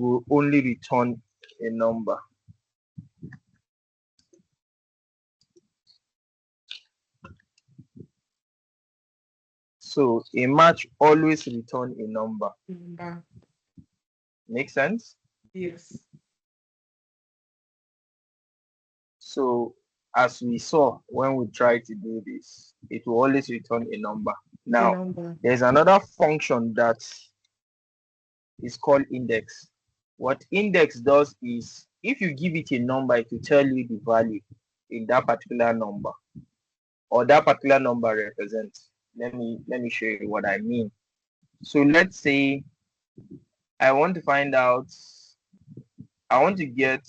will only return a number. So a match always return a number. Make sense? Yes. So as we saw when we try to do this, it will always return a number. Now, there's another function that is called index. What index does is, if you give it a number, it will tell you the value in that particular number, or that particular number represents. Let me show you what I mean. So let's say I want to find out, I want to get,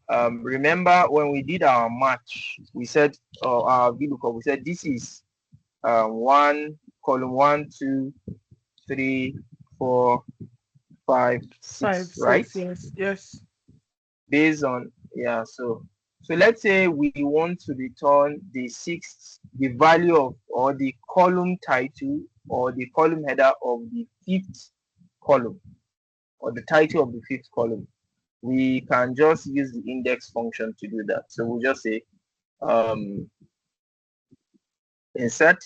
remember when we did our match, we said, our VLOOKUP, we said this is one column 1, 2, 3, 4, 5, 6, right? Yes. Based on, yeah, so let's say we want to return the value of, or the column title, or the column header of the 5th column, or the title of the 5th column. We can just use the index function to do that. So we'll just say insert,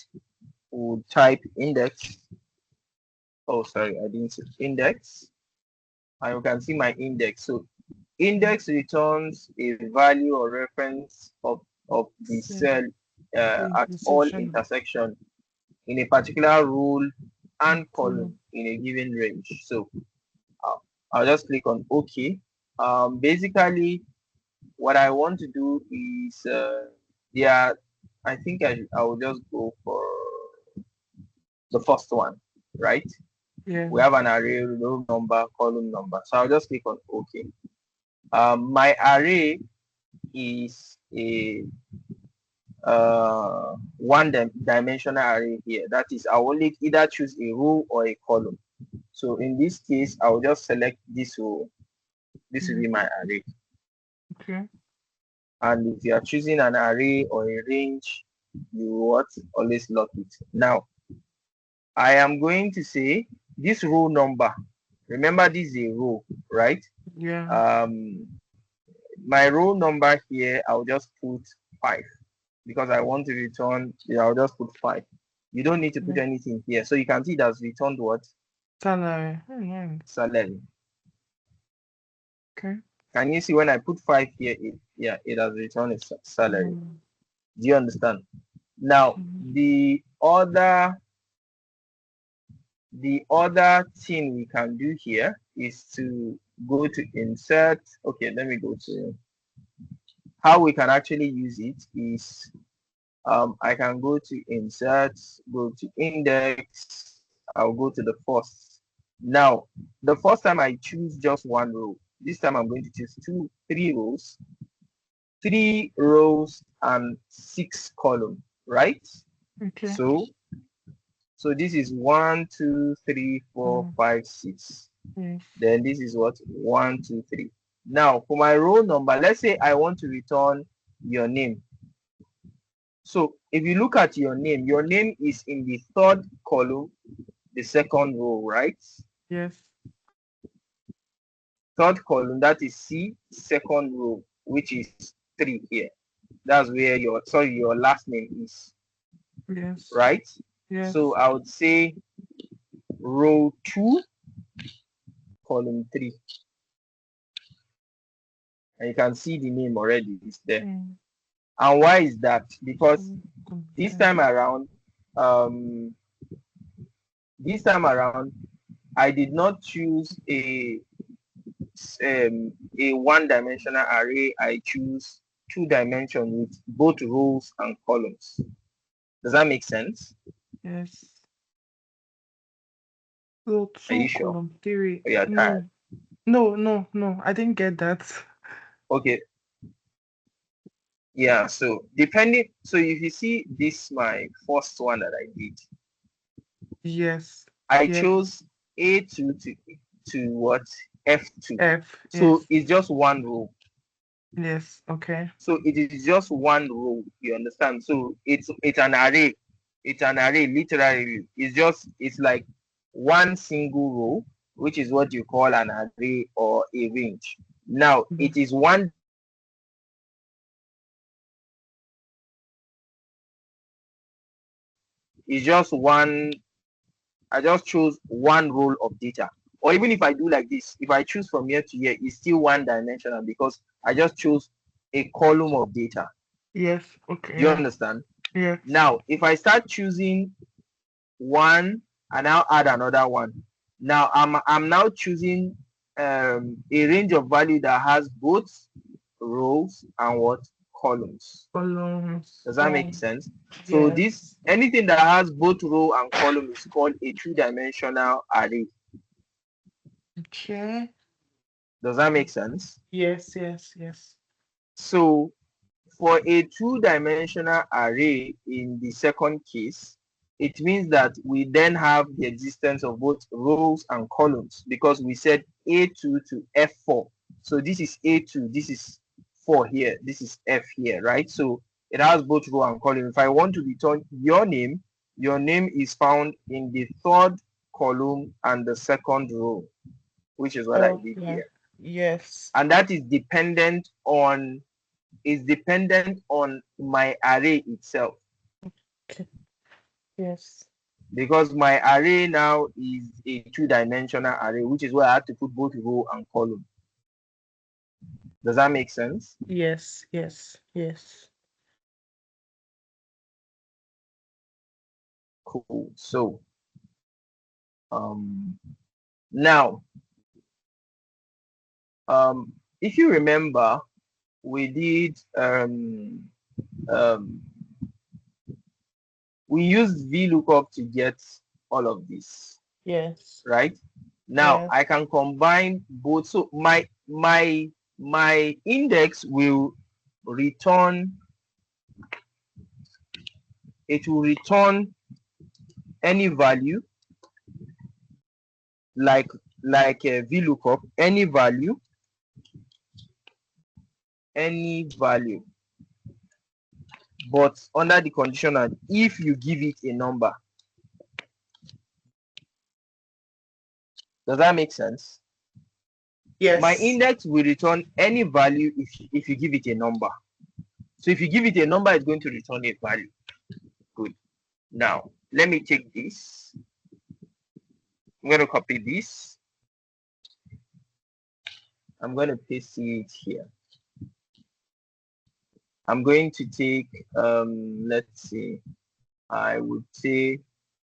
we'll type index. Oh, sorry, I didn't say index. And you can see my index. So index returns a value or reference of the cell at all intersection in a particular row and column in a given range. So I'll just click on OK. Basically, what I want to do is, I think I will just go for the first one, right? Yeah. We have an array, row number, column number. So I'll just click on OK. My array is a one-dimensional array here. That is, I'll only either choose a row or a column. So in this case, I'll just select this row. This will be my array. Okay. And if you are choosing an array or a range, you always lock it. Now, I am going to say this row number. Remember, this is a row, right? Yeah. My row number here, I'll just put 5 because I want to return. I'll just put 5. You don't need to put anything here, so you can see that's returned what? Salary. Salary. Okay. Can you see when I put 5 here? It has returned a salary. Do you understand? Now, the other thing we can do here is to go to insert. Okay, let me go to how we can actually use it is, I can go to insert, go to index, I'll go to the first. Now, the first time I choose just one row. This time I'm going to choose 3 rows, 3 rows and 6 columns, right? Okay. So this is 1, 2, 3, 4, 5, 6. Then this is what? 1, 2, 3. Now for my row number, let's say I want to return your name. So if you look at your name is in the 3rd column, the 2nd row, right? Yes. 3rd column, that is C, 2nd row, which is 3 here. That's where your last name is. Yes. Right? Yes. So I would say row 2, column 3. And you can see the name already is there. And why is that? Because this time around, I did not choose a one-dimensional array. I choose 2 dimensions with both rows and columns. Does that make sense? Yes. So 2, are you sure? column 3. Or you're tired? No, I didn't get that. Okay. Yeah, so depending, so if you see this, my first one that I did. Yes. I chose A2 to what? F2. So it's just one row. Yes, okay. So it is just one row, you understand? So it's an array. It's an array, literally. It's like one single row which is what you call an array or a range. Now, Mm. it is one. It's just one. I just choose one row of data. Or even if I do like this, if I choose from here to here, it's still one dimensional because I just chose a column of data. Yes. Okay. Do you Yeah. understand? Yes. Now, if I start choosing one and I'll add another one. Now I'm now choosing a range of value that has both rows and what columns. Columns. Does that make sense? So this Yes. anything that has both row and column is called a two-dimensional array. Okay. Does that make sense? Yes. Yes. Yes. So for a two-dimensional array in the second case, it means that we then have the existence of both rows and columns because we said A2 to F4. So this is A2, this is 4 here, this is F here, right? So it has both row and column. If I want to return your name is found in the third column and the second row, which is what I Oh, did yeah. here. Yes. And that is dependent on my array itself Okay. Yes. because my array now is a two-dimensional array, which is where I have to put both row and column. Does that make sense? Yes. Yes. Yes. Cool. So now if you remember, we did um, we used VLOOKUP to get all of this, Yes. right? Now Yes. I can combine both. So my index will return, it will return any value like a VLOOKUP, any value, but under the condition that if you give it a number. Does that make sense? My Yes. index will return any value if you give it a number. So if you give it a number, it's going to return a value. Good. Now let me take this. I'm going to copy this. I'm going to paste it here. I'm going to take let's see, I would say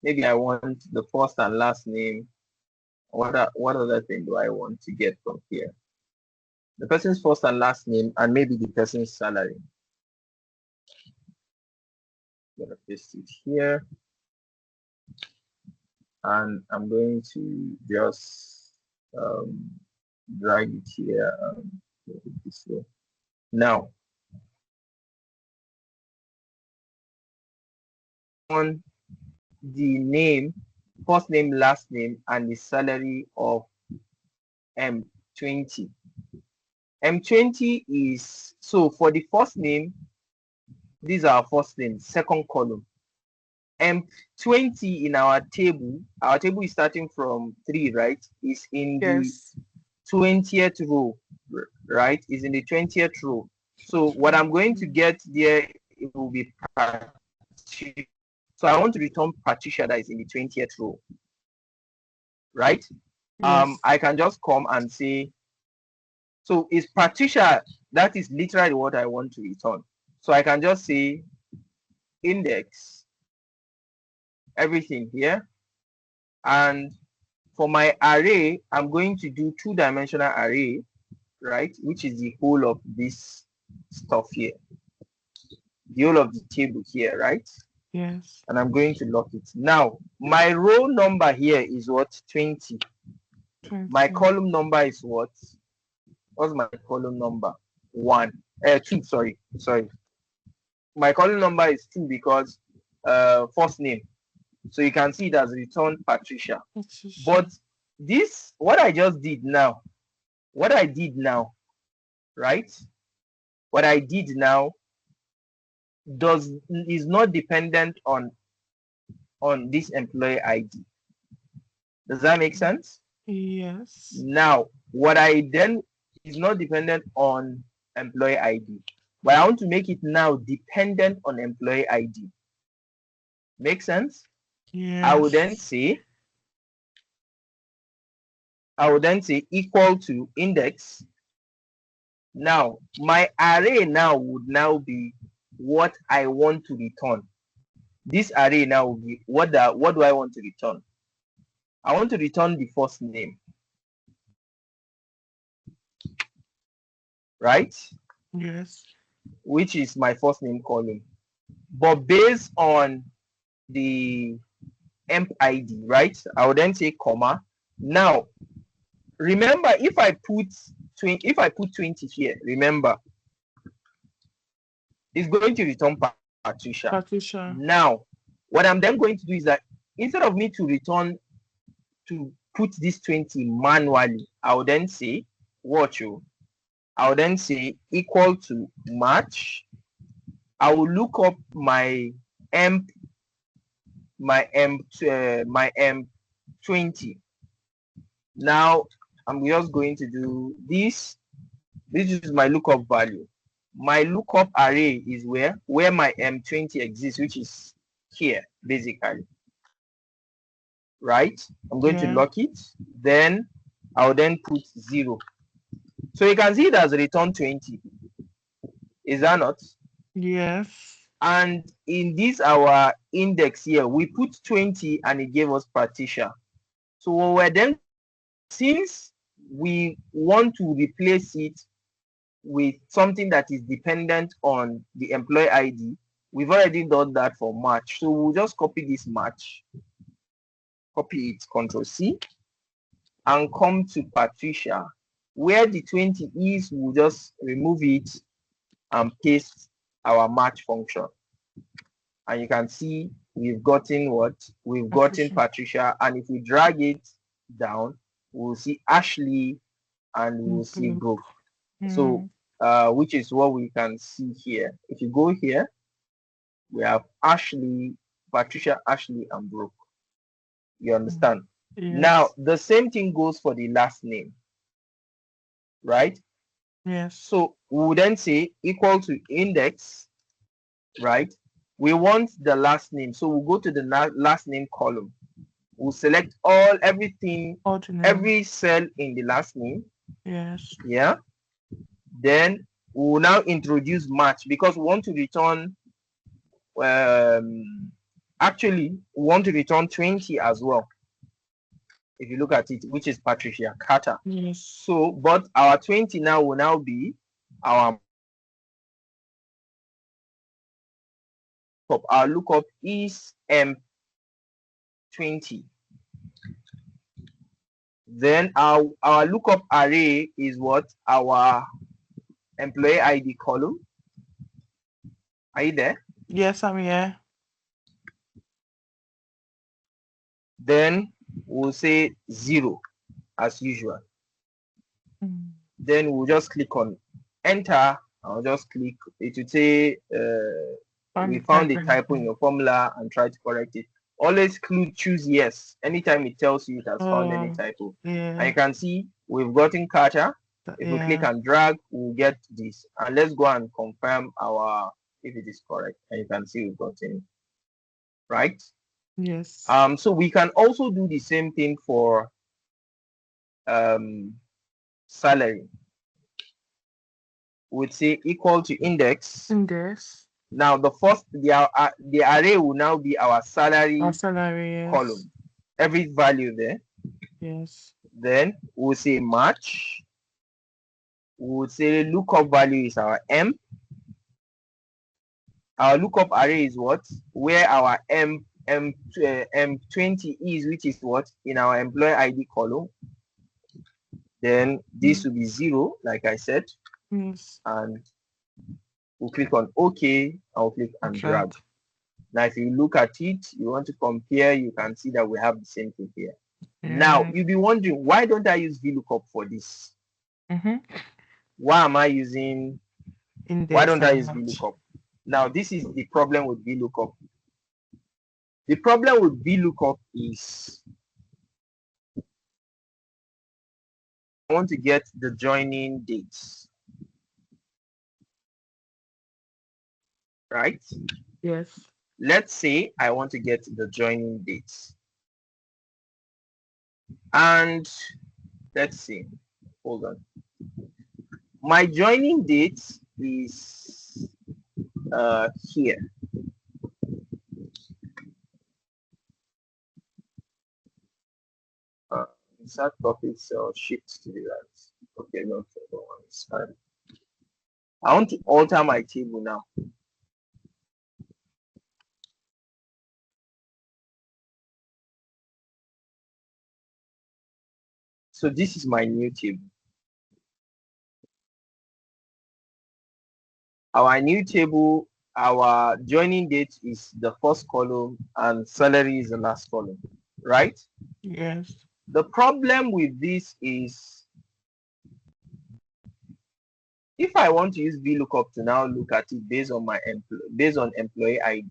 maybe I want the first and last name. What other thing do I want to get from here? The person's first and last name and maybe the person's salary. I'm gonna paste it here, and I'm going to just drag it here and make it this way. Now on the name, first name, last name, and the salary of M20. M20 is, so for the first name, these are our first name, second column. M20 in our table is starting from 3, right? Is in the Yes. 20th row, right? Is in the 20th row. So what I'm going to get there, it will be Patricia. So I want to return Patricia that is in the 20th row, right? Yes. I can just come and say, so is Patricia, that is literally what I want to return. So I can just say index everything here, and for my array I'm going to do two-dimensional array, right, which is the whole of this stuff here, the whole of the table here, right? Yes. And I'm going to lock it. Now my row number here is what? 20. My 20. column number is what? What's my column number? 2, sorry. My column number is 2 because first name. So you can see it has returned Patricia. But this, what I did now, right? What I did now is not dependent on this employee ID. Does that make sense? Yes. Now, what I then is not dependent on employee ID, but I want to make it now dependent on employee ID. Make sense? I will then Yes. say equal to index. Now, my array now would now be what I want to return. This array now will be what do I want to return? I want to return the first name, right? Yes. Which is my first name column. But based on the emp ID, right? I will then say comma. Now, remember, if I put 20 here, remember, it's going to return Patricia. Patricia. Now, what I'm then going to do is that instead of me to put this 20 manually, I will then say, watch you. I will then say equal to match. I will look up my emp 20. Now I'm just going to do this. This is my lookup value. My lookup array is where my M20 exists, which is here basically. Right? I'm going to Yeah. lock it. Then I'll then put 0. So you can see it has returned 20. Is that not? Yes. And in this our index here, we put 20 and it gave us Patricia. So what we're then, since we want to replace it with something that is dependent on the employee ID, we've already done that for match. So we'll just copy this match, copy it, Control C, and come to Patricia. Where the 20 is, we'll just remove it and paste our match function. And you can see we've gotten what? We've gotten Patricia. And if we drag it down, we'll see Ashley and we'll see Brooke. So which is what we can see here. If you go here, we have Ashley, Patricia, Ashley, and Brooke. You understand? Yes. Now the same thing goes for the last name, right? Yes. So we will then say equal to index, right? We want the last name, so we'll go to the last name column. We'll select everything, every cell in the last name. Yes. Yeah. Then we will now introduce match because we want to return. Actually, we want to return 20 as well. If you look at it, which is Patricia Carter. Yes. So, but our 20 now will now be our lookup is M20. Then our lookup array is what? Our employee ID column. Are you there? Yes, I'm here. Then we'll say 0 as usual. Then we'll just click on enter. I'll just click. It will say we found a typo in your formula and try to correct it. Always choose yes anytime it tells you it has found any typo. And you can see we've gotten Carter. If we click and drag, we'll get this. And let's go and confirm if it is correct. And you can see we've gotten it. Right? Yes. So we can also do the same thing for salary. We'd say equal to index. Now the array will now be our salary column. Every value there. Yes. Then we'll say match. We'll say lookup value is our M. Our lookup array is what? Where our M20 is, which is what? In our employee ID column. Then this will be 0, like I said. Yes. And we'll click on OK. I'll click and drag. Now, if you look at it, you want to compare, you can see that we have the same thing here. Now, you'll be wondering, why don't I use VLOOKUP for this? Why am I using index? Why don't I use VLOOKUP? Now, this is the problem with VLOOKUP. The problem with VLOOKUP is want to get the joining dates, right? Yes. Let's say I want to get the joining dates. And let's see, hold on. My joining date is here. Insert topics or shift to the right. Okay, no trouble. It's fine. I want to alter my table now. So this is my new table. Our new table, our joining date is the first column and salary is the last column, right? Yes. The problem with this is if I want to use VLOOKUP to now look at it based on my employee ID.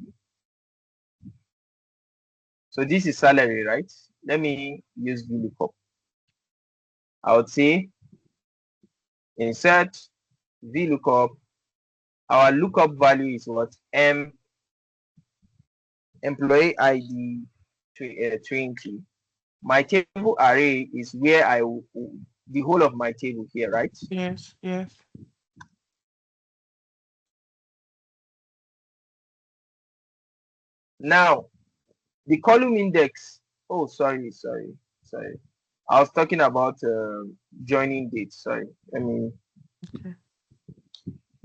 So this is salary, right? Let me use VLOOKUP. I would say insert VLOOKUP. Our lookup value is what? Employee ID 20. My table array is where the whole of my table here, right? Yes. Yes. Now, the column index. Oh, sorry. I was talking about joining date. Sorry. Okay.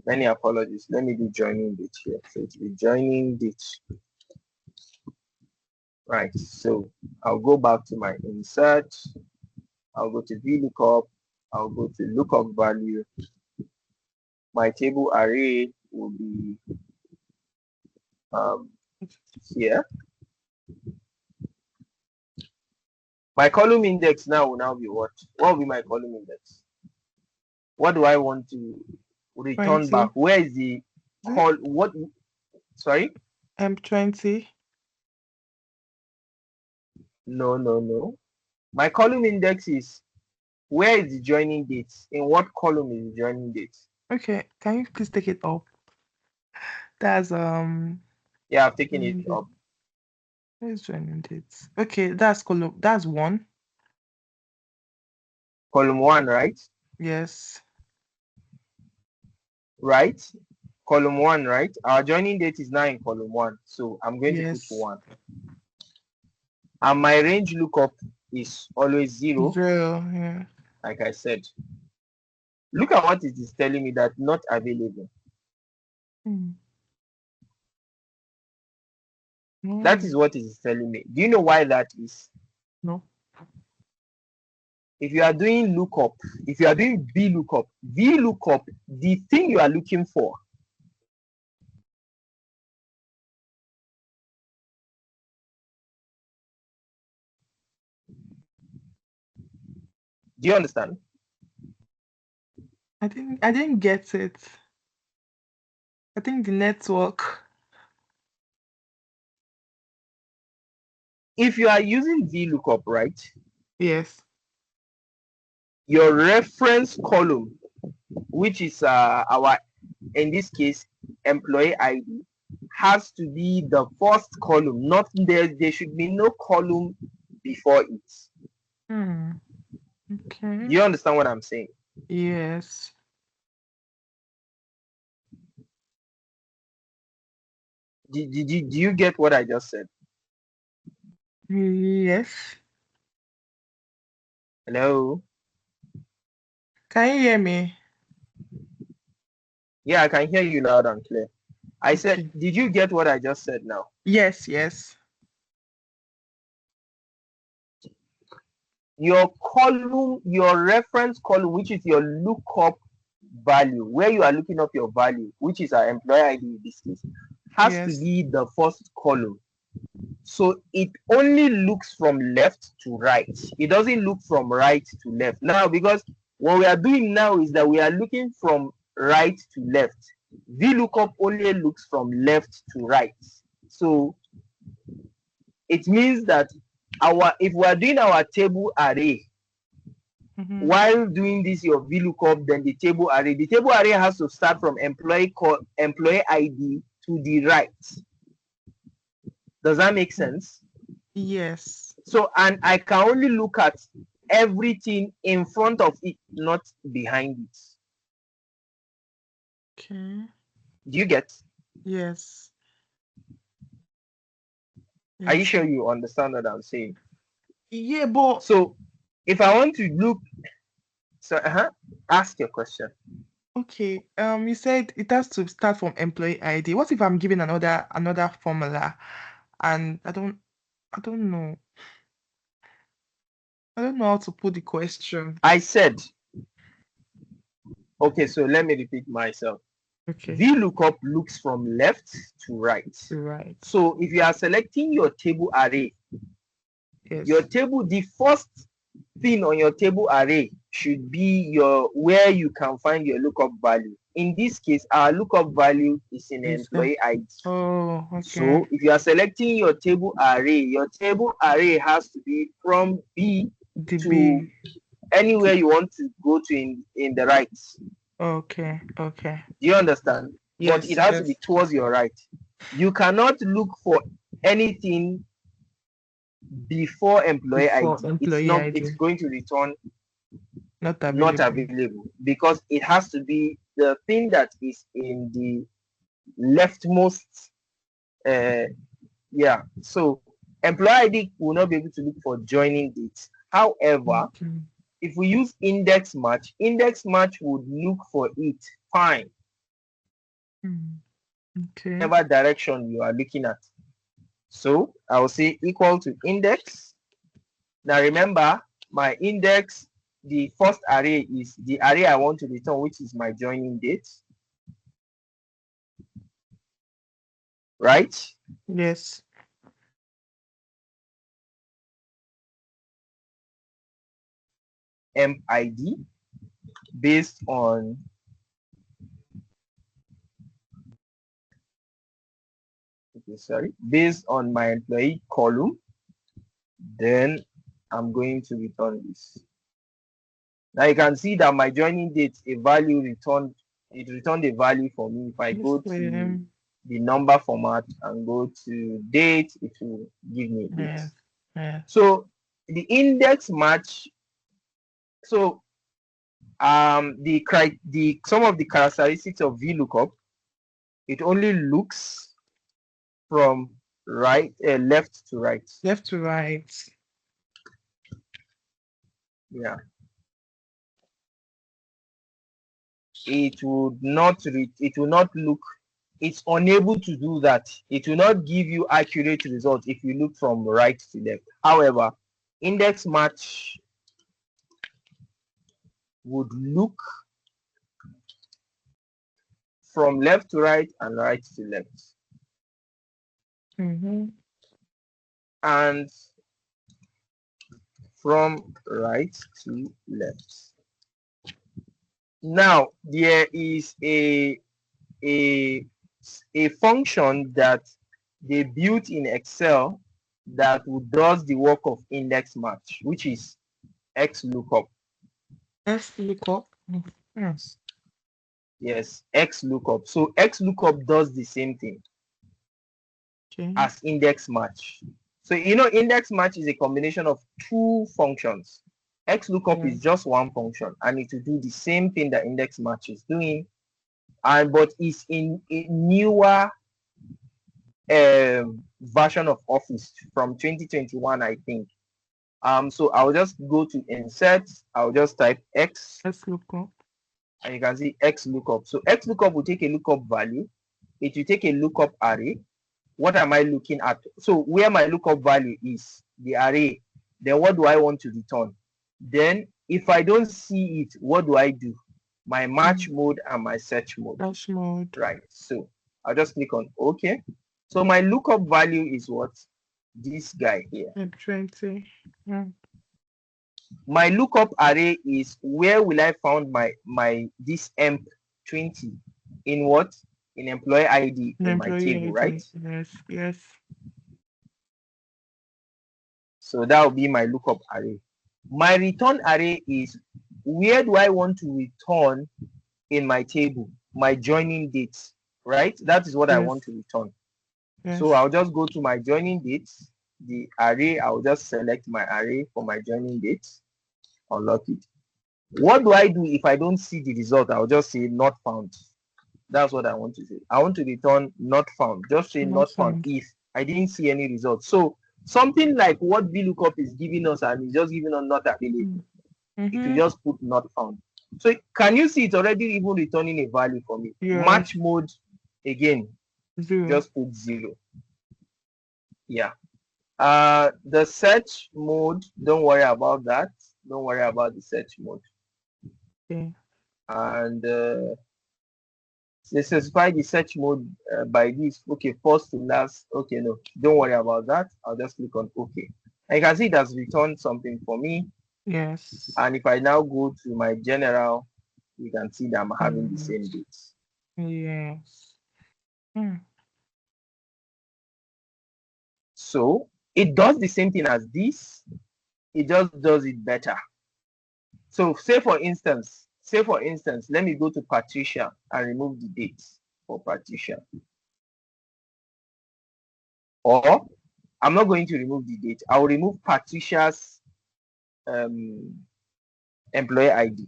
Many apologies. Let me do joining date here. So it's the joining date. Right. So I'll go back to my insert. I'll go to VLOOKUP. I'll go to lookup value. My table array will be here. My column index now will now be what? What will be my column index? What do I want to return 20. back? Where is the call? What? Sorry? 20. No. My column index is where is the joining date? In what column is the joining date? Okay. Can you please take it up? That's Yeah, I've taken it up. Where's joining dates? Okay, that's column. That's 1. Column 1, right? Yes. Right? Column 1, right? Our joining date is now in column 1. So I'm going to put Yes. 1. And my range lookup is always 0, 0. Yeah. like I said. Look at what it is telling me that not available. That is what it is telling me. Do you know why that is? No. If you are doing lookup, if you are doing VLOOKUP, the thing you are looking for, do you understand? I didn't get it. I think the network. If you are using VLOOKUP, right, Yes. your reference column, which is our, in this case, employee ID, has to be the first column. Not there should be no column before it. Okay. Do you understand what I'm saying? Yes. Do you get what I just said? Yes. Hello? Can you hear me? Yeah, I can hear you loud and clear. I said, Okay. did you get what I just said now? Yes. Yes. Your column, your reference column, which is your lookup value, where you are looking up your value, which is our employee ID in this case, has to Yes. be the first column. So it only looks from left to right. It doesn't look from right to left. Now, because what we are doing now is that we are looking from right to left. VLOOKUP only looks from left to right. So it means that if we are doing our table array, While doing this, your VLOOKUP, then the table array. The table array has to start from employee ID to the right. Does that make sense? Yes. So, and I can only look at everything in front of it, not behind it. Okay. Do you get? Yes. Are you Yes. sure you understand what I'm saying? Yeah, but So if I want to look, so ask your question. okay. You said it has to start from employee ID. What if I'm giving another formula, and I don't know. I don't know how to put the question. I said, okay, so let me repeat myself. Okay. VLOOKUP looks from left to right. Right. So if you are selecting your table array, Yes. your table, the first thing on your table array should be your where you can find your lookup value. In this case, our lookup value is in Yes, employee ID. Oh, okay. So if you are selecting your table array has to be from B The to B. anywhere you want to go to in the right. Okay. Okay. Do you understand? But Yes. it has to be towards your right. You cannot look for anything before employee Before ID. employee ID. It's going to return Not not available. available because it has to be the thing that is in the leftmost. Yeah. So employee ID will not be able to look for joining dates. However, Okay. if we use index match would look for it fine. Okay. Whatever direction you are looking at. So I will say equal to index. Now remember, my index, the first array is the array I want to return, which is my joining date. Right? Yes. MID based on based on my employee column, then I'm going to return this. Now you can see that my joining date, it returned a value for me. If I go to the number format and go to date, it will give me this. So the index match, so some of the characteristics of VLOOKUP, it only looks from left to right. Left to right. Yeah. It will not look, it's unable to do that. It will not give you accurate results if you look from right to left. However, index match would look from left to right and right to left. And from right to left. Now there is a function that they built in Excel that does the work of index match, which is XLOOKUP. XLOOKUP. Yes. Yes, XLOOKUP. So XLOOKUP does the same thing as index match. So index match is a combination of two functions. XLOOKUP is just one function, and it will do the same thing that index match is doing, but it's in a newer version of Office from 2021, I think. So I'll just go to insert. I'll just type XLOOKUP. And you can see XLOOKUP. So XLOOKUP will take a lookup value. It will take a lookup array. What am I looking at? So where my lookup value is, the array, then what do I want to return? Then if I don't see it, what do I do? My match mode and my search mode. Search mode. Right. So I'll just click on OK. So my lookup value is what? This guy here. 20. Yeah. My lookup array is where will I find this emp20 in what? In employee ID in my table, right? Yes. So that will be my lookup array. My return array is where do I want to return in my table, my joining dates, right? That is what I want Yes. to return. So Yes. I'll just go to my joining dates, the array, I'll just select my array for my joining dates, unlock it. What do I do if I don't see the result? I'll just say not found. That's what I want to say. I want to return not found. Just say Not not found found. if I didn't see any result. So something like what VLOOKUP is giving us and it's just giving us not available. It will Mm-hmm. just put not found. So can you see it's already even returning a value for me? Yes. Match mode again, 0. just put 0. Yeah. The search mode, don't worry about that. Don't worry about the search mode. Okay. And they specify the search mode by this. Okay, first to last. Okay, no, don't worry about that. I'll just click on OK. And you can see it has returned something for me. Yes. And if I now go to my general, you can see that I'm having the same Yes. dates. Yes. Mm. So it does the same thing as this. It just does it better. So say for instance, let me go to Patricia and remove the dates for Patricia. Or I'm not going to remove the date. I'll remove Patricia's employee ID.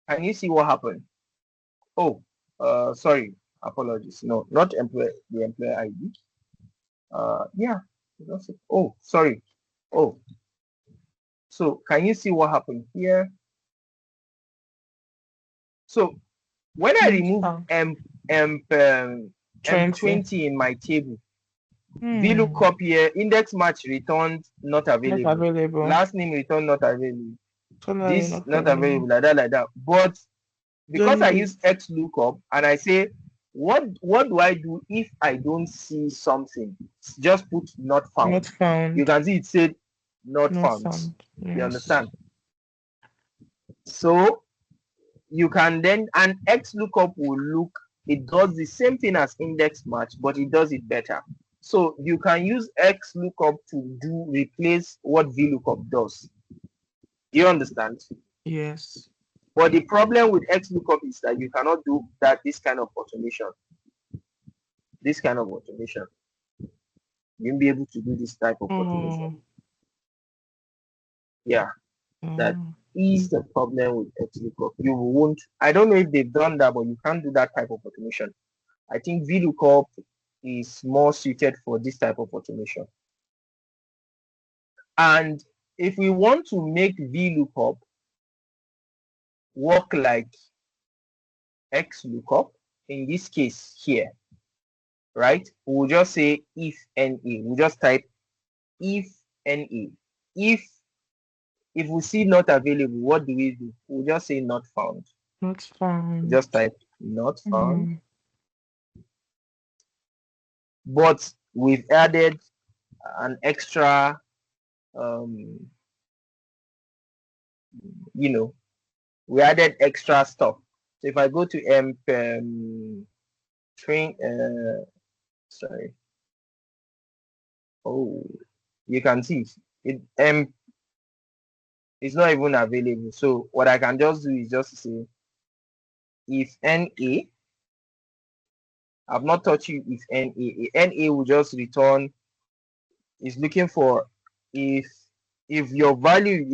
Can you see what happened? Oh, sorry, apologies. No, not the employee ID. Yeah. Oh, sorry. Oh, so can you see what happened here? So when I Not remove found. M 20. M20 in my table, Hmm. VLOOKUP here, index match returned not Not available. available. Last name returned not available. Totally This not not available. available, like that. But because Joining I use this. XLOOKUP and I say, what do I do if I don't see something? Just put not Not found. You found. can see it said not Not found. found. You Yes. understand? So you can then, and XLOOKUP will look, it does the same thing as index match, but it does it better. So you can use XLOOKUP to replace what VLOOKUP does. Do you understand? Yes. But the problem with XLOOKUP is that you cannot do that this kind of automation. This kind of automation. You won't be able to do this type of automation. Oh. Yeah, that Mm. is the problem with XLOOKUP. You won't, I don't know if they've done that, but you can't do that type of automation. I think VLOOKUP is more suited for this type of automation. And if we want to make VLOOKUP work like XLOOKUP, in this case here, right? We'll just say if NA. We'll just type if NA. If we see not available, what do we do? We'll just say not found. Not found. Just type not found. Mm. But we've added an extra, um, you know, we added extra stuff. So if I go to train, sorry, oh, you can see it it's not even available. So what I can just do is just say if NA, I've not touched you if NA will just return, is looking for if your value,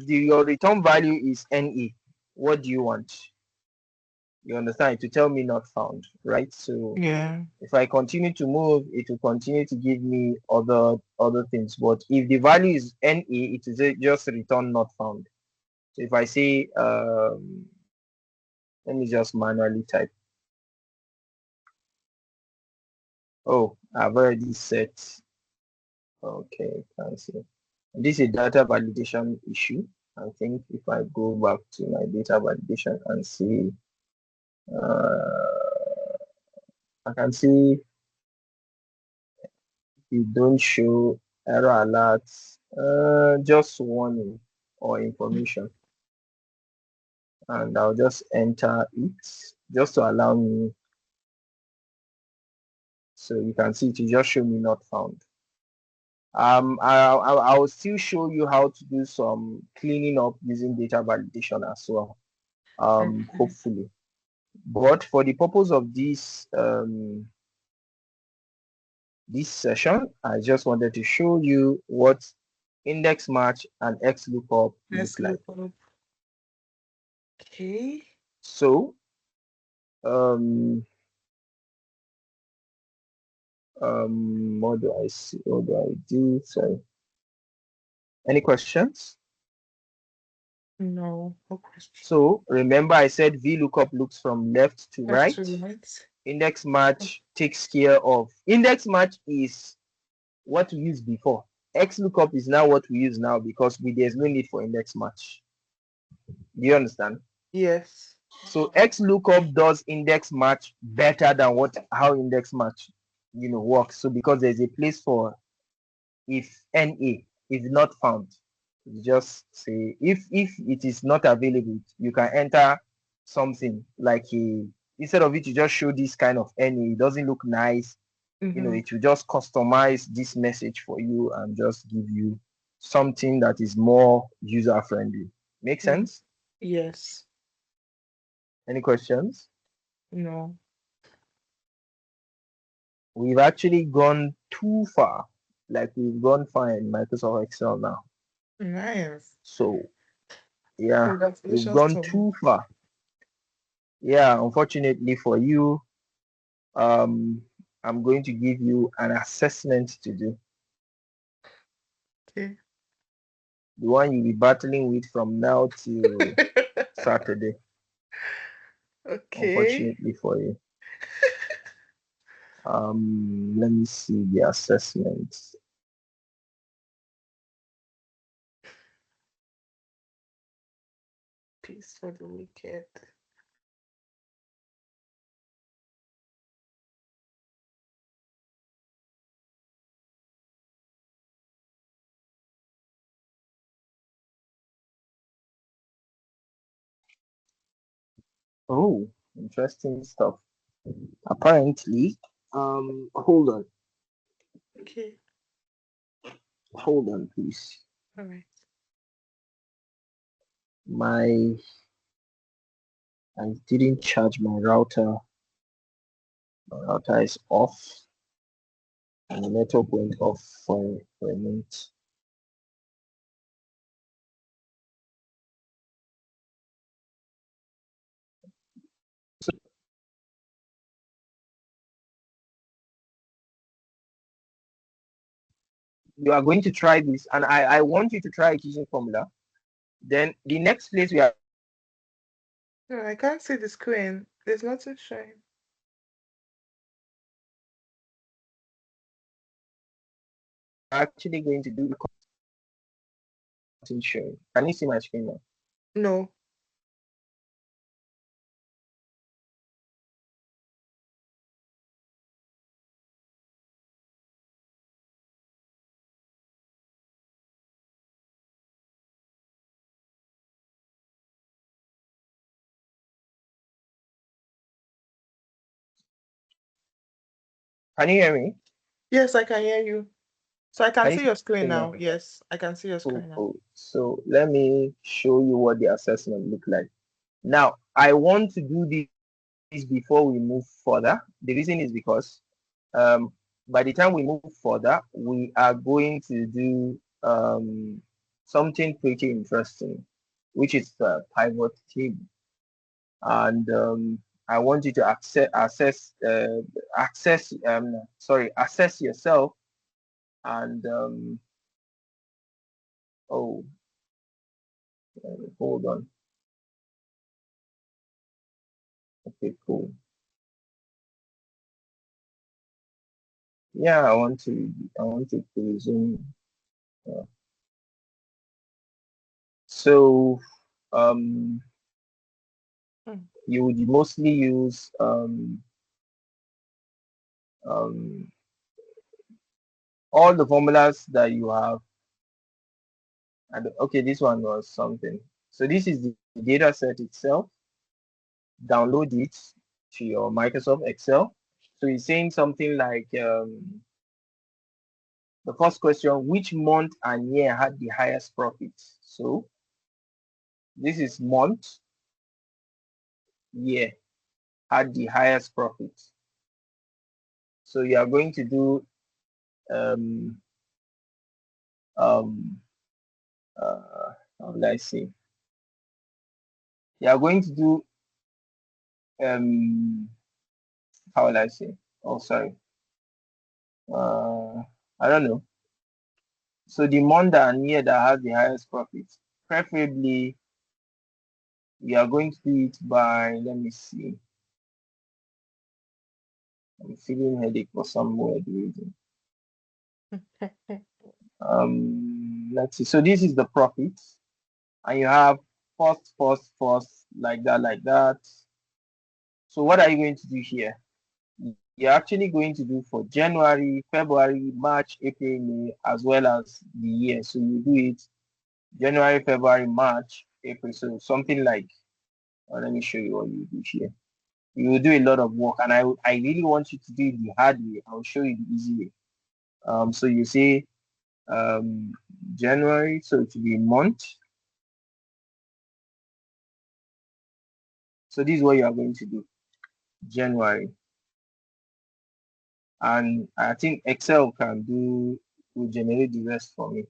your return value is NA, what do you want? You understand? To tell me not found, right? So Yeah. if I continue to move, it will continue to give me other things. But if the value is NA, it is just return not found. So if I say, let me just manually type. Oh, I've already set. Okay, cancel. This is a data validation issue. I think if I go back to my data validation and see, I can see it don't show error alerts, just warning or information. And I'll just enter it just to allow me. So you can see it will just show me not found. I will still show you how to do some cleaning up using data validation as well. Hopefully. But for the purpose of this session, I just wanted to show you what index match and XLOOKUP look like. Okay. So what do I see? What do I do? Sorry. Any questions? No, no question. So remember I said VLOOKUP looks from left to Left right. to right. Index match takes care of. Index match is what we used before. XLOOKUP is now what we use now because there's no need for index match. Do you understand? Yes. So XLOOKUP does index match better than how index match works. So because there's a place for if NA is not found, you just say if it is not available, you can enter something like instead of it you just show this kind of NA, it doesn't look nice. It will just customize this message for you and just give you something that is more user friendly. Make sense? Yes. Any questions? No. We've actually gone too far. Like we've gone far in Microsoft Excel now. Nice. So yeah, we've Congratulations gone to too far. Yeah, unfortunately for you, I'm going to give you an assessment to do. Okay. The one you'll be battling with from now till Saturday. Okay. Unfortunately for you. Let me see the assessment. Peace for the wicked. Oh, interesting stuff. Apparently, hold on. Okay. Hold on, please. All right. I didn't charge my router. My router is off, and the network went off for a minute. So you are going to try this, and I want you to try it using formula. Then the next place we are No, I can't see the screen. There's nothing showing. actually going to do the content sharing. Can you see my screen now? No. Can you hear me? Yes, I can hear you. So I can Can you see see your my screen screen now. now? Yes, I can see your screen now. Oh. So let me show you what the assessment look like. Now, I want to do this before we move further. The reason is because by the time we move further, we are going to do something pretty interesting, which is the pivot table. And I want you to assess yourself and oh, hold on. Okay, cool. Yeah, I want to resume. So you would mostly use all the formulas that you have. And okay, this one was something. So this is the data set itself. Download it to your Microsoft Excel. So it's saying something like The first question, which month and year had the highest profit? So this is month, year had the highest profit. So you are going to do um um how will I say? You are going to do um how will I say? Oh, sorry. Uh, I don't know. So the month and year that has the highest profit, preferably we are going to do it by, let me see. I'm feeling headache for some weird reason. Let's see. So this is the profit, and you have first, like that, like that. So what are you going to do here? You're actually going to do for January, February, March, April, May, as well as the year. So you do it January, February, March, April. So something like, let me show you what you do here. You will do a lot of work, and I really want you to do it the hard way. I'll show you the easy way. So you say January, so it will be month. So this is what you are going to do, January. And I think Excel will generate the rest for me.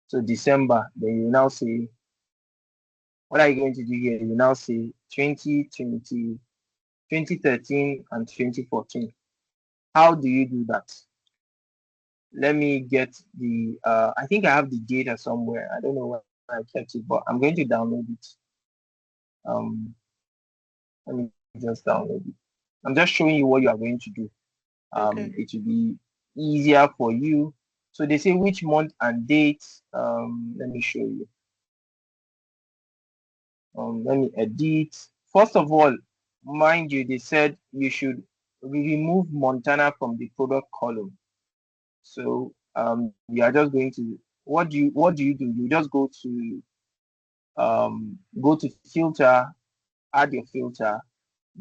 So December, then you now say, what are you going to do here? You now say 2020, 2013 and 2014. How do you do that? Let me get the, I think I have the data somewhere. I don't know where I kept it, but I'm going to download it. Let me just download it. I'm just showing you what you are going to do. Okay. It will be easier for you. So they say which month and date. Let me show you. Let me edit. First of all, mind you, they said you should remove Montana from the product column. So you are just going to, what do you do? You just go to filter, add your filter,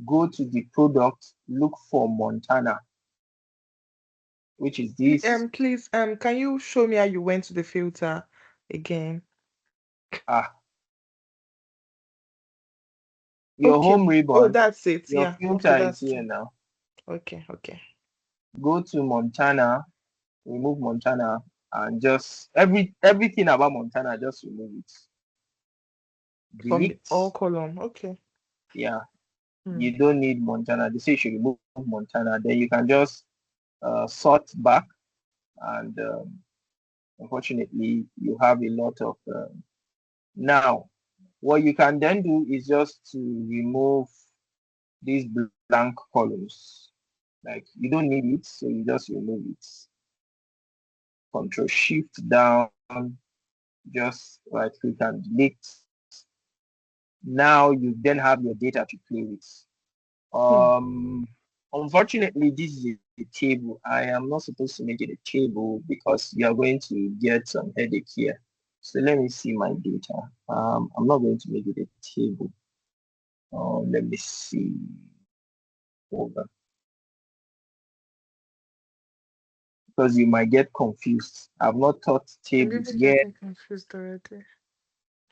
go to the product, look for Montana, which is this. Please, can you show me how you went to the filter again? Ah, your home Okay. Oh, ribbon, that's it. your Yeah. Okay, filter is that's here true. now. Okay, okay. Go to Montana, remove Montana, and just everything about Montana, just remove it. From the all Delete. column. Okay. Yeah, Hmm. you don't need Montana. They say you should remove Montana. Then you can just sort back, and unfortunately, you have a lot of. Now, what you can then do is just to remove these blank columns. Like you don't need it, so you just remove it. Control Shift down, just right click and delete. Now you then have your data to play with. Hmm. Unfortunately, this is a table. I am not supposed to make it a table because you are going to get some headache here. So let me see my data. I'm not going to make it a table. Let me see. Hold on. Because you might get confused. I've not taught I'm tables even yet. getting confused already.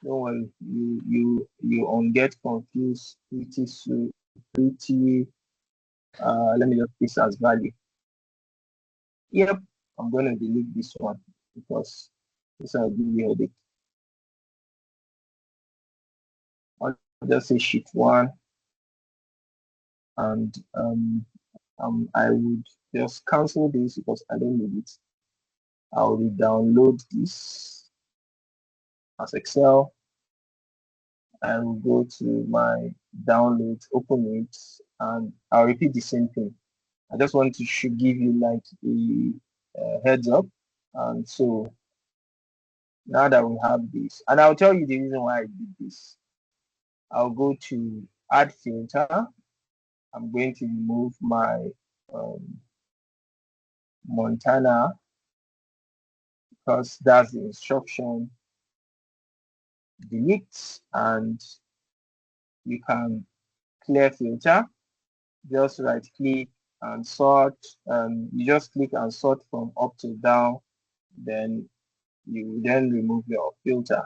Don't worry, you won't get confused pretty soon. Pretty. Let me just this as value. Yep, I'm gonna delete this one because this will give you a headache. I'll just say sheet one, and I would just cancel this because I don't need it. I'll re-download this as Excel. I will go to my downloads, open it, and I'll repeat the same thing. I just want to should give you like a heads up. And so now that we have this, and I'll tell you the reason why I did this. I'll go to add filter. I'm going to remove my um, Montana because that's the instruction. Delete, and you can clear filter. Just right click and sort. You just click and sort from up to down. Then you then remove your filter.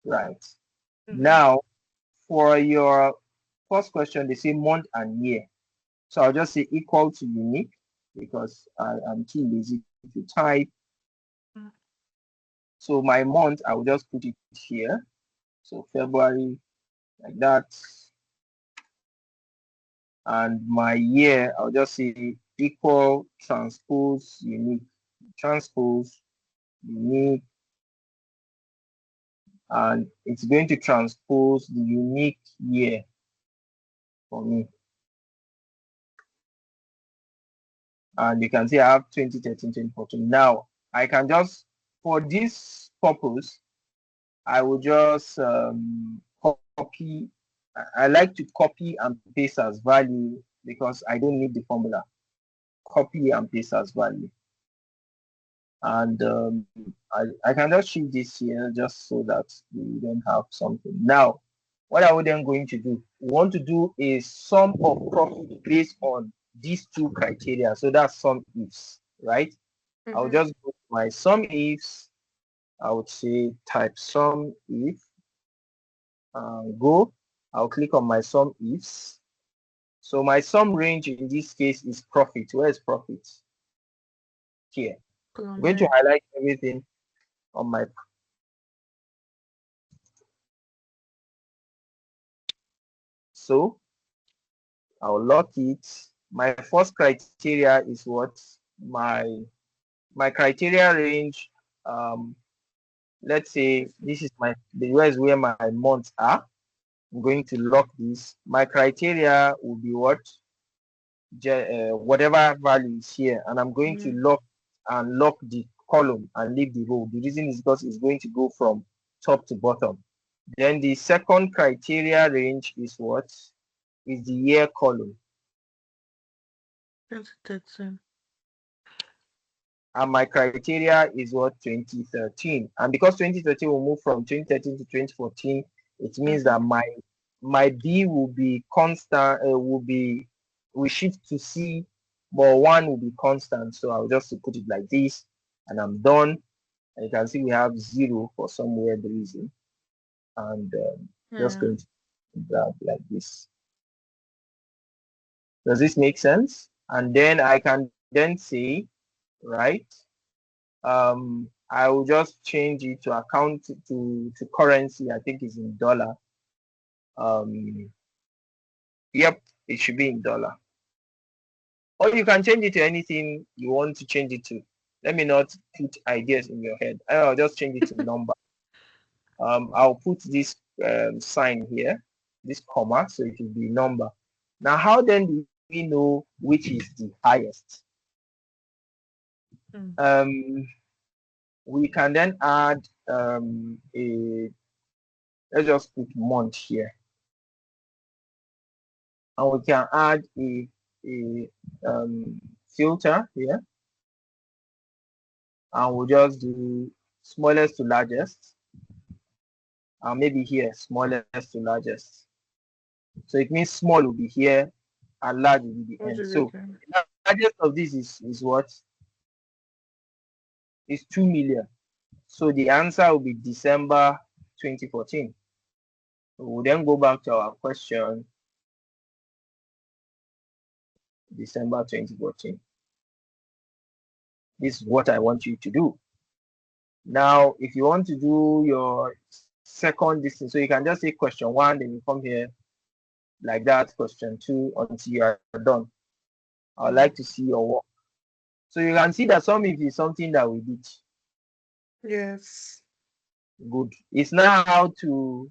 Right. Now, for your first question, they say month and year. So I'll just say equal to unique because I'm too lazy to type. So my month, I will just put it here. So February, like that. And my year, I'll just say equal transpose unique. Transpose unique. And it's going to transpose the unique year for me. And you can see I have 2013, 2014. Now, I can just, for this purpose, I will just copy. I like to copy and paste as value because I don't need the formula. Copy and paste as value. And I can just shift this here just so that we don't have something. Now, what are we then going to do? We want to do a sum of profit based on these two criteria. So that's sum ifs, right? I'll just go to my sum ifs. I would say type sum if, go. I'll click on my sum ifs. So my sum range in this case is profit. Where is profit? Here. I'm going to highlight everything on my. So I'll lock it. My first criteria is what? My criteria range. Let's say this is the US where my months are. I'm going to lock this. My criteria will be what? Whatever value is here, and I'm going to lock the column and leave the row. The reason is because it's going to go from top to bottom. Then the second criteria range is what? Is the year column. 2013. And my criteria is what? 2013. And because 2013 will move from 2013 to 2014, it means that my B will be constant, will shift to C, but one will be constant. So I'll just put it like this, and I'm done. And you can see we have 0 for some weird reason. And just going to grab like this. Does this make sense? And then I can then say, right, I will just change it to account to currency. I think it's in dollar. Yep, it should be in dollar. Or you can change it to anything you want to change it to. Let me not put ideas in your head. I'll just change it to number. I'll put this sign here, this comma, so it will be number. Now, how then do we know which is the highest? We can then add let's just put month here. And we can add a filter here. And we'll just do smallest to largest. And maybe here, smallest to largest. So it means small will be here and large will be the end. So the largest of this is what? Is 2 million. So the answer will be December 2014. We'll then go back to our question. December 2014. This is what I want you to do. Now, if you want to do your second distance, so you can just say question 1, then you come here like that, question 2 until you are done. I would like to see your work. So you can see that sum if is something that we did. Yes. Good. It's now how to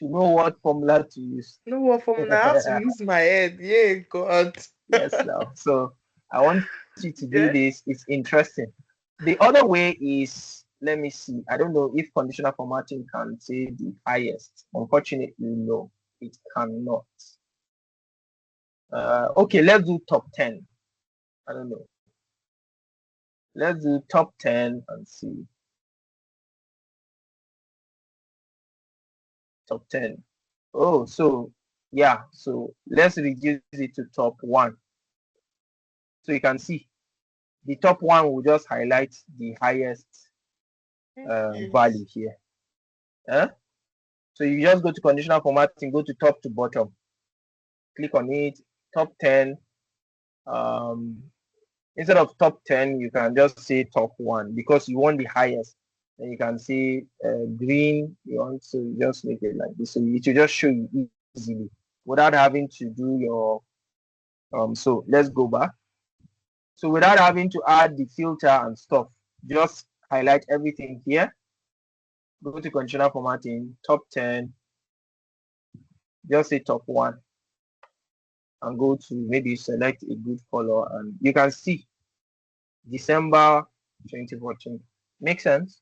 know what formula to use. No what formula? I have to use my head. Yeah, God. Yes, now. So I want you to do this. It's interesting. The other way is, let me see. I don't know if conditional formatting can say the highest. Unfortunately, no, it cannot. Okay, let's do top 10. I don't know. Let's do top 10 and see. Top 10. Oh, so yeah. So let's reduce it to top 1. So you can see the top one will just highlight the highest Yes. value here. So you just go to conditional formatting, go to top to bottom, click on it, top 10. Instead of top 10, you can just say top 1 because you want the highest. And you can see green, you want to just make it like this. So it will just show you easily without having to do your, so let's go back. So without having to add the filter and stuff, just highlight everything here. Go to conditional formatting, top 10, just say top 1 and go to maybe select a good color and you can see December 2014. Make sense?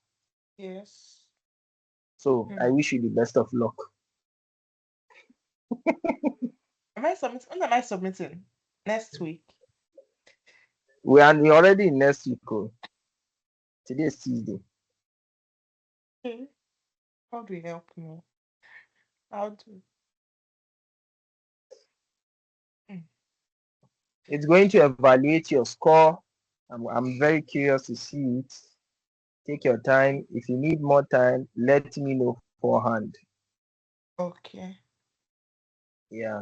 Yes. So I wish you the best of luck. Am I submitting? When am I submitting? Next week. We are already in next week. Today is Tuesday. Okay. How do you help me? How do? It's going to evaluate your score. I'm very curious to see it. Take your time. If you need more time, let me know beforehand. Okay. Yeah.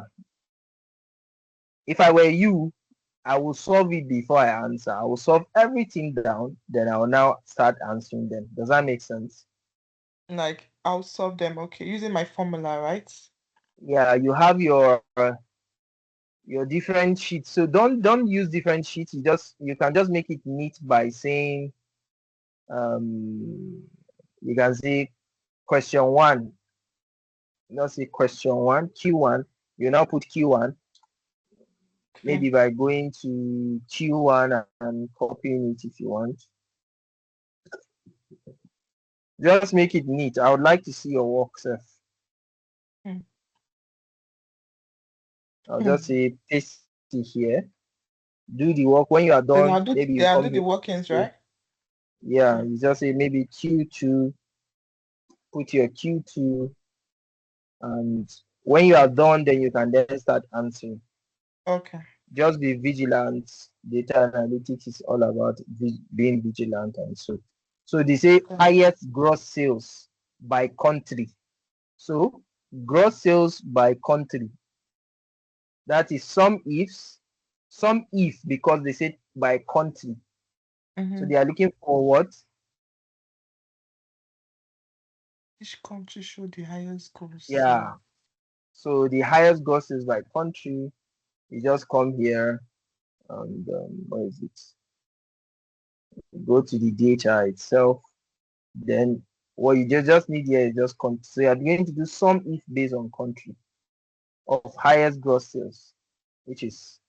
If I were you, I will solve it before I answer. I will solve everything down, then I will now start answering them. Does that make sense? Like I'll solve them. Okay, using my formula, right? Yeah, you have your different sheets. So don't use different sheets. You can just make it neat by saying you can say question 1. Not say question 1, Q1. You now put Q1 maybe Okay. by going to Q1 and copying it if you want. Just make it neat. I would like to see your work, sir. I'll just say paste it here. Do the work. When you are Then done, I'll do. maybe you Then I'll come do the here. workings, So, right? yeah, Okay. you just say maybe Q2. Put your Q2, and when you are done, then you can then start answering. Okay. Just be vigilant. Data analytics is all about being vigilant and so they say Okay. highest gross sales by country. So gross sales by country, that is some if because they said by country. So they are looking for what? Which country show the highest gross Yeah. sale? So the highest gross sales by country, you just come here and what is it? Go to the data itself. Then what you just need here is just country. So you are going to do some if based on country of highest gross sales, which is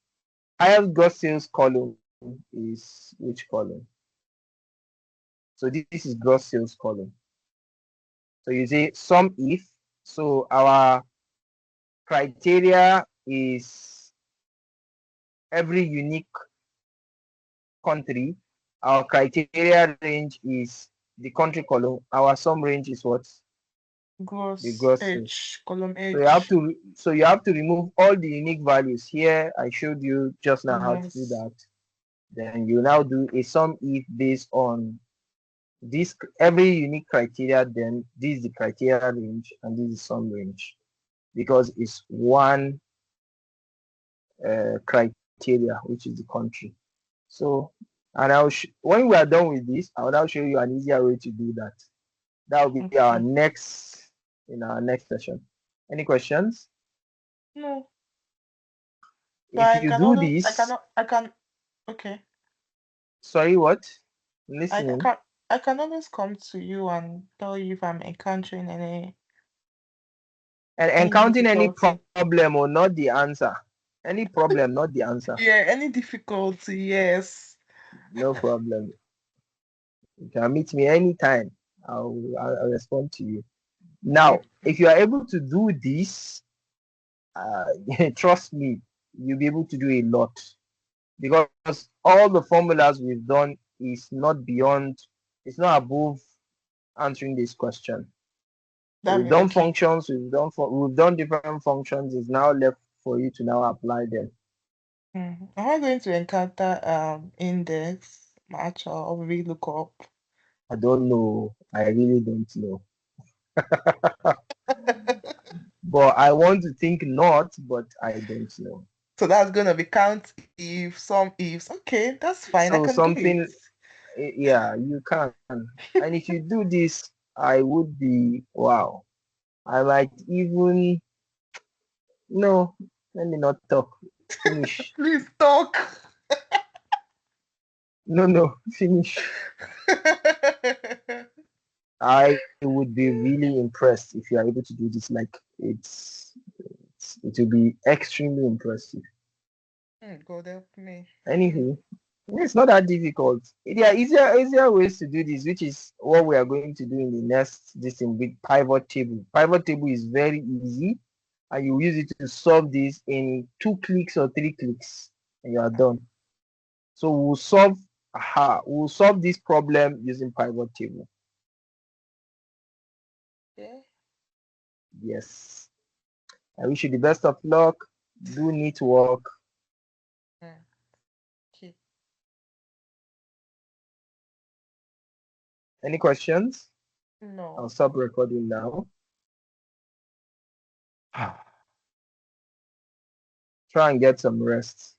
highest gross sales column is which column? So this is gross sales column. So you say some if. So our criteria is every unique country. Our criteria range is the country column. Our sum range is what? The Gross gross sales. H, column So you have H. to remove all the unique values here. I showed you just now how to do Yes. that. Then you now do a sum if based on this every unique criteria. Then this is the criteria range and this is sum range because it's one criteria, which is the country. So, and when we are done with this, I will now show you an easier way to do that. That will be our Okay. next in our next session. Any questions? No. So If you do this, I can, okay. sorry, what? I Listening. can, I can always come to you and tell you if I'm encountering And any encountering any difficulty. problem or not the answer. Any problem, not the answer. Yeah, any difficulty, yes. No problem. You can meet me anytime. I'll respond to you. Now, if you are able to do this, trust me, you'll be able to do a lot because all the formulas we've done is not beyond, it's not above answering this question. We've done Okay. functions, we've done different functions. It's now left for you to now apply them. Am I going to encounter index, match, or VLOOKUP? I don't know. I really don't know. But I want to think not, but I don't know. So that's gonna be count if, some ifs. Okay, that's fine. I So can do it. something, yeah, you can. And if you do this, I would be, wow. I might even, no, let me not talk. Finish. Please talk. No, no, finish. I would be really impressed if you are able to do this. Like it will be extremely impressive. God help me. Anywho, it's not that difficult. There are easier ways to do this, which is what we are going to do in the next this thing with pivot table. Pivot table is very easy, and you use it to solve this in 2 clicks or 3 clicks, and you are done. So we'll solve this problem using pivot table. Yeah. Yes. I wish you the best of luck. Do neat work. Mm, okay. Any questions? I'll No. stop recording now. Try and get some rest.